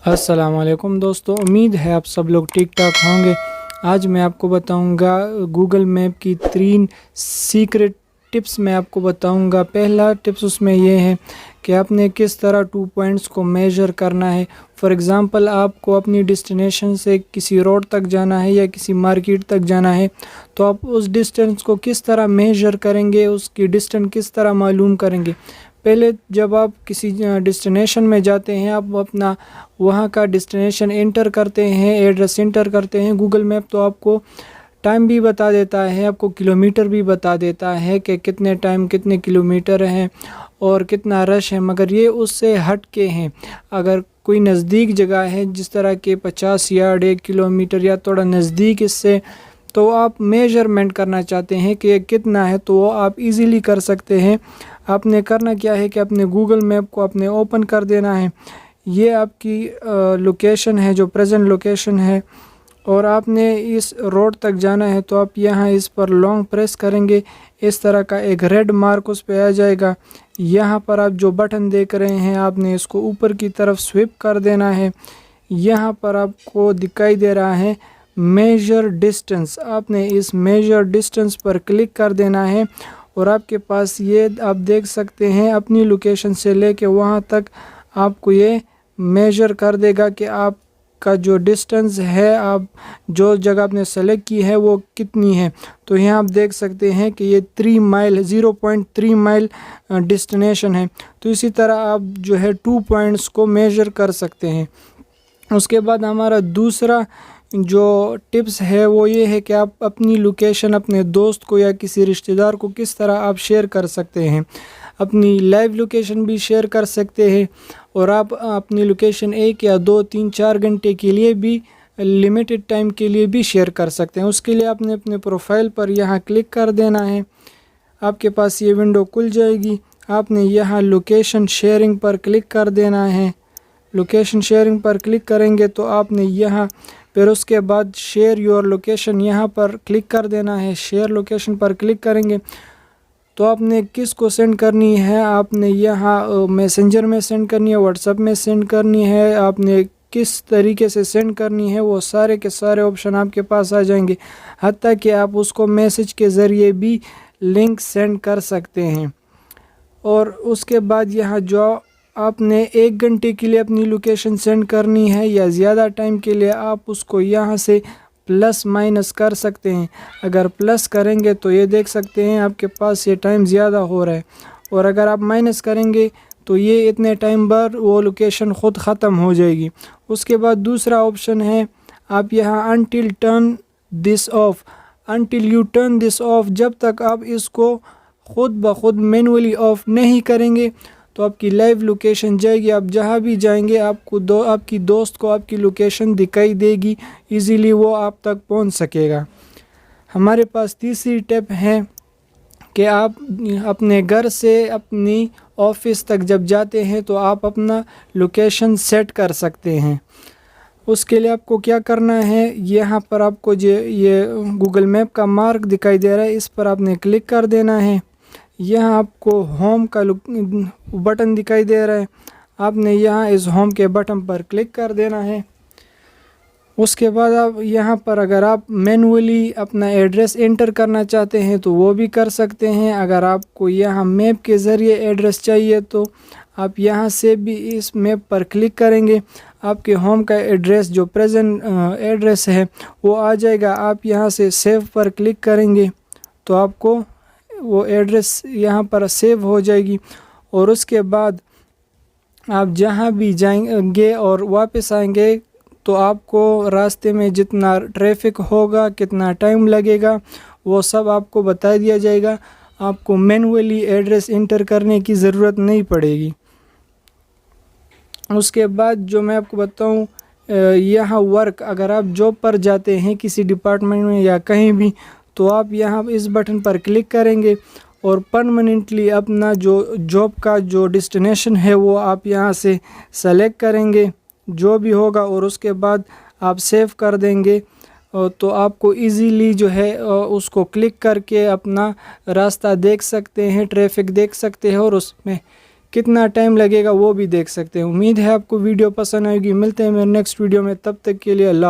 अस्सलाम वालेकुम दोस्तों, उम्मीद है आप सब लोग ठीक ठाक होंगे। आज मैं आपको बताऊंगा गूगल मैप की 3 सीक्रेट टिप्स मैं आपको बताऊंगा। पहला टिप्स उसमें ये है कि आपने किस तरह 2 पॉइंट्स को मेजर करना है। फॉर एग्ज़ाम्पल आपको अपनी डेस्टिनेशन से किसी रोड तक जाना है या किसी मार्केट तक जाना है, तो आप उस डिस्टेंस को किस तरह मेजर करेंगे, उसकी डिस्टेंस किस तरह मालूम करेंगे। पहले जब आप किसी डेस्टिनेशन में जाते हैं, आप अपना वहाँ का डेस्टिनेशन इंटर करते हैं, एड्रेस इंटर करते हैं गूगल मैप, तो आपको टाइम भी बता देता है, आपको किलोमीटर भी बता देता है कि कितने टाइम कितने किलोमीटर हैं और कितना रश है। मगर ये उससे हट के हैं। अगर कोई नज़दीक जगह है जिस तरह के 50 यार्ड 1 किलोमीटर या थोड़ा नज़दीक इससे, तो आप मेजरमेंट करना चाहते हैं कि ये कितना है, तो वो आप इजीली कर सकते हैं। आपने करना क्या है कि अपने गूगल मैप को अपने ओपन कर देना है। ये आपकी लोकेशन है, जो प्रेजेंट लोकेशन है, और आपने इस रोड तक जाना है, तो आप यहाँ इस पर लॉन्ग प्रेस करेंगे। इस तरह का एक रेड मार्क उस पे आ जाएगा। यहाँ पर आप जो बटन देख रहे हैं, आपने इसको ऊपर की तरफ स्विप कर देना है। यहाँ पर आपको दिखाई दे रहा है मेजर डिस्टेंस। आपने इस मेजर डिस्टेंस पर क्लिक कर देना है और आपके पास ये आप देख सकते हैं अपनी लोकेशन से लेके वहाँ तक आपको ये मेजर कर देगा कि आपका जो डिस्टेंस है, आप जो जगह आपने सेलेक्ट की है वो कितनी है। तो यहाँ आप देख सकते हैं कि ये 3 माइल 0.3 माइल डेस्टिनेशन है। तो इसी तरह आप जो है 2 पॉइंट्स को मेजर कर सकते हैं। उसके बाद हमारा दूसरा जो टिप्स है वो ये है कि आप अपनी लोकेशन अपने दोस्त को या किसी रिश्तेदार को किस तरह आप शेयर कर सकते हैं। अपनी लाइव लोकेशन भी शेयर कर सकते हैं और आप अपनी लोकेशन 1 या 2 3 4 घंटे के लिए भी, लिमिटेड टाइम के लिए भी शेयर कर सकते हैं। उसके लिए आपने अपने प्रोफाइल पर यहाँ क्लिक कर देना है। आपके पास ये विंडो खुल जाएगी। आपने यहाँ लोकेशन शेयरिंग पर क्लिक कर देना है। लोकेशन शेयरिंग पर क्लिक करेंगे तो आपने यहाँ फिर उसके बाद शेयर योर लोकेशन यहाँ पर क्लिक कर देना है। शेयर लोकेशन पर क्लिक करेंगे तो आपने किस को सेंड करनी है, आपने यहाँ मैसेंजर में सेंड करनी है, व्हाट्सएप में सेंड करनी है, आपने किस तरीके से सेंड करनी है, वो सारे के सारे ऑप्शन आपके पास आ जाएंगे। हत्ता कि आप उसको मैसेज के ज़रिए भी लिंक सेंड कर सकते हैं। और उसके बाद यहाँ जो आपने 1 घंटे के लिए अपनी लोकेशन सेंड करनी है या ज़्यादा टाइम के लिए, आप उसको यहाँ से प्लस माइनस कर सकते हैं। अगर प्लस करेंगे तो ये देख सकते हैं आपके पास ये टाइम ज़्यादा हो रहा है, और अगर आप माइनस करेंगे तो ये इतने टाइम पर वो लोकेशन ख़ुद ख़त्म हो जाएगी। उसके बाद दूसरा ऑप्शन है, आप यहाँ until turn this of, until U turn this of, जब तक आप इसको ख़ुद ब खुद मैनुअली ऑफ़ नहीं करेंगे तो आपकी लाइव लोकेशन जाएगी। आप जहाँ भी जाएंगे आपको आपकी दोस्त को आपकी लोकेशन दिखाई देगी, इजीली वो आप तक पहुँच सकेगा। हमारे पास तीसरी टिप है कि आप अपने घर से अपनी ऑफिस तक जब जाते हैं तो आप अपना लोकेशन सेट कर सकते हैं। उसके लिए आपको क्या करना है, यहाँ पर आपको ये गूगल मैप का मार्क दिखाई दे रहा है, इस पर आपने क्लिक कर देना है। यहाँ आपको होम का बटन दिखाई दे रहा है, आपने यहाँ इस होम के बटन पर क्लिक कर देना है। उसके बाद आप यहाँ पर अगर आप मैनुअली अपना एड्रेस एंटर करना चाहते हैं तो वो भी कर सकते हैं। अगर आपको यहाँ मैप के ज़रिए एड्रेस चाहिए तो आप यहाँ से भी इस मैप पर क्लिक करेंगे, आपके होम का एड्रेस जो प्रेजेंट एड्रेस है वो आ जाएगा। आप यहाँ से सेव पर क्लिक करेंगे तो आपको वो एड्रेस यहाँ पर सेव हो जाएगी। और उसके बाद आप जहाँ भी जाएंगे और वापस आएंगे तो आपको रास्ते में जितना ट्रैफिक होगा, कितना टाइम लगेगा, वो सब आपको बता दिया जाएगा। आपको मैनुअली एड्रेस इंटर करने की ज़रूरत नहीं पड़ेगी। उसके बाद जो मैं आपको बताऊँ, यहाँ वर्क, अगर आप जॉब पर जाते हैं किसी डिपार्टमेंट में या कहीं भी, तो आप यहाँ इस बटन पर क्लिक करेंगे और परमानेंटली अपना जो जॉब का जो डेस्टिनेशन है वो आप यहाँ से सेलेक्ट करेंगे जो भी होगा, और उसके बाद आप सेव कर देंगे। तो आपको इजीली जो है उसको क्लिक करके अपना रास्ता देख सकते हैं, ट्रैफिक देख सकते हैं और उसमें کتنا ٹائم لگے گا وہ بھی دیکھ سکتے ہیں۔ امید ہے آپ کو ویڈیو پسند آئے گی، ملتے ہیں میرے نیکسٹ ویڈیو میں، تب تک کے لیے اللہ